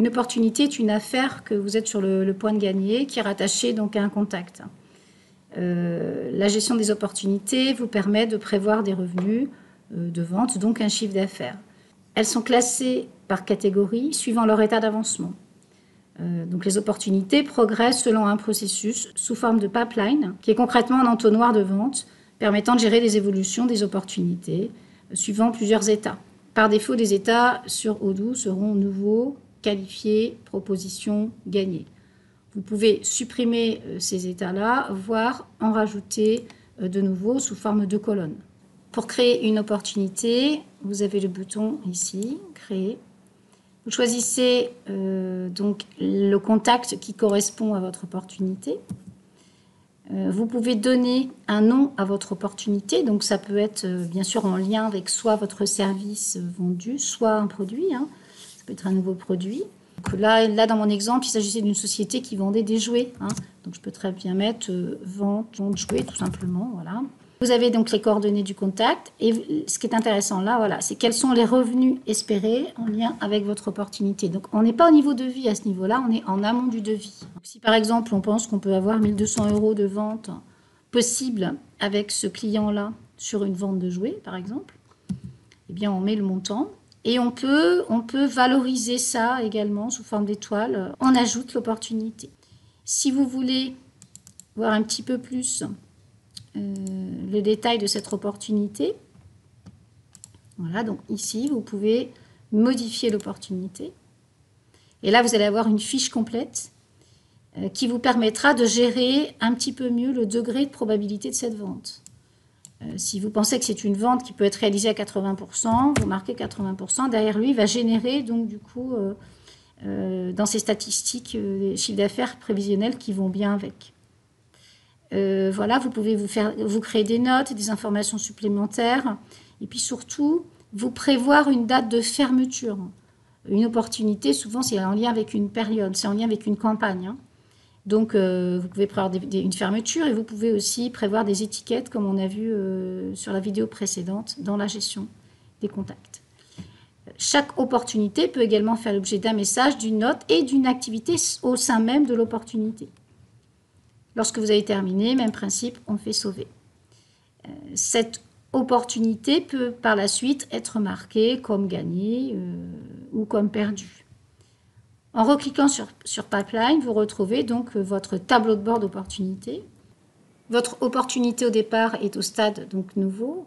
Une opportunité est une affaire que vous êtes sur le point de gagner, qui est rattachée donc à un contact. La gestion des opportunités vous permet de prévoir des revenus de vente, donc un chiffre d'affaires. Elles sont classées par catégorie suivant leur état d'avancement. Donc les opportunités progressent selon un processus sous forme de pipeline, qui est concrètement un entonnoir de vente permettant de gérer les évolutions des opportunités suivant plusieurs états. Par défaut, des états sur Odoo seront nouveaux, qualifiés, propositions, gagnés. Vous pouvez supprimer ces états-là, voire en rajouter de nouveaux sous forme de colonnes. Pour créer une opportunité, vous avez le bouton ici, créer. Vous choisissez donc le contact qui correspond à votre opportunité. Vous pouvez donner un nom à votre opportunité, donc ça peut être bien sûr en lien avec soit votre service vendu, soit un produit. Ça peut être un nouveau produit. Donc là, dans mon exemple, il s'agissait d'une société qui vendait des jouets. Donc je peux très bien mettre vente jouets, tout simplement. Voilà. Vous avez donc les coordonnées du contact. Et ce qui est intéressant là, voilà, c'est quels sont les revenus espérés en lien avec votre opportunité. Donc on n'est pas au niveau devis à ce niveau-là, on est en amont du devis. Donc, si par exemple on pense qu'on peut avoir 1 200 € de vente possible avec ce client-là sur une vente de jouets, par exemple, eh bien on met le montant. Et on peut valoriser ça également sous forme d'étoile. On ajoute l'opportunité. Si vous voulez voir un petit peu plus le détail de cette opportunité, voilà, donc ici, vous pouvez modifier l'opportunité. Et là, vous allez avoir une fiche complète qui vous permettra de gérer un petit peu mieux le degré de probabilité de cette vente. Si vous pensez que c'est une vente qui peut être réalisée à 80%, vous marquez 80%. Derrière lui, il va générer donc du coup dans ses statistiques les chiffres d'affaires prévisionnels qui vont bien avec. Voilà, vous pouvez vous créer des notes, des informations supplémentaires, et puis surtout vous prévoir une date de fermeture. Une opportunité, souvent, c'est en lien avec une période, c'est en lien avec une campagne. Donc, vous pouvez prévoir une fermeture et vous pouvez aussi prévoir des étiquettes, comme on a vu sur la vidéo précédente, dans la gestion des contacts. Chaque opportunité peut également faire l'objet d'un message, d'une note et d'une activité au sein même de l'opportunité. Lorsque vous avez terminé, même principe, on fait sauver. Cette opportunité peut par la suite être marquée comme gagnée ou comme perdue. En recliquant sur Pipeline, vous retrouvez donc votre tableau de bord d'opportunités. Votre opportunité au départ est au stade donc nouveau.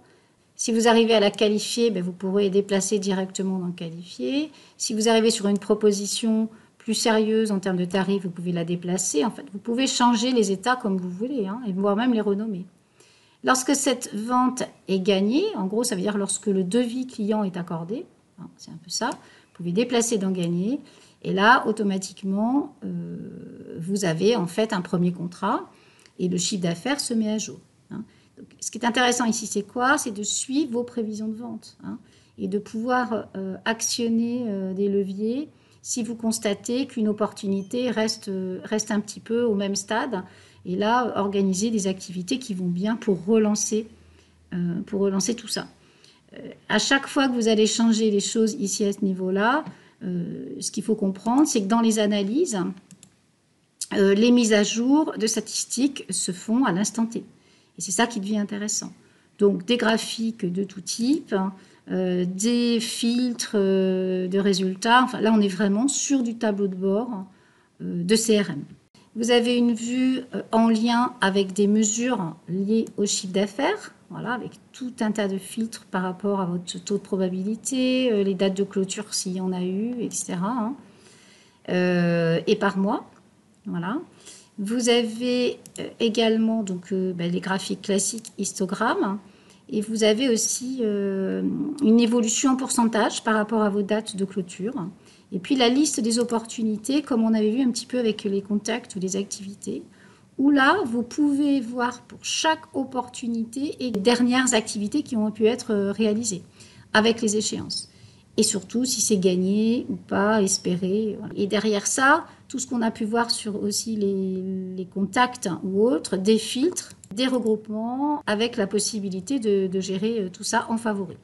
Si vous arrivez à la qualifier, vous pourrez déplacer directement dans qualifier. Si vous arrivez sur une proposition plus sérieuse en termes de tarifs, vous pouvez la déplacer. En fait, vous pouvez changer les états comme vous voulez, et voire même les renommer. Lorsque cette vente est gagnée, en gros, ça veut dire lorsque le devis client est accordé, c'est un peu ça, vous pouvez déplacer dans gagner. Et là, automatiquement, vous avez en fait un premier contrat et le chiffre d'affaires se met à jour. Donc, ce qui est intéressant ici, c'est quoi? C'est de suivre vos prévisions de vente et de pouvoir actionner des leviers si vous constatez qu'une opportunité reste un petit peu au même stade. Et là, organiser des activités qui vont bien pour relancer tout ça. À chaque fois que vous allez changer les choses ici à ce niveau-là, ce qu'il faut comprendre, c'est que dans les analyses, les mises à jour de statistiques se font à l'instant T. Et c'est ça qui devient intéressant. Donc, des graphiques de tout type, des filtres de résultats. Enfin, là, on est vraiment sur du tableau de bord de CRM. Vous avez une vue en lien avec des mesures liées au chiffre d'affaires. Voilà, avec tout un tas de filtres par rapport à votre taux de probabilité, les dates de clôture s'il y en a eu, etc. Et par mois. Voilà. Vous avez également donc, les graphiques classiques histogrammes. Et vous avez aussi une évolution en pourcentage par rapport à vos dates de clôture. Et puis la liste des opportunités, comme on avait vu un petit peu avec les contacts ou les activités, où là, vous pouvez voir pour chaque opportunité et les dernières activités qui ont pu être réalisées avec les échéances. Et surtout, si c'est gagné ou pas, espéré. Voilà. Et derrière ça, tout ce qu'on a pu voir sur aussi les contacts ou autres, des filtres, des regroupements, avec la possibilité de gérer tout ça en favori.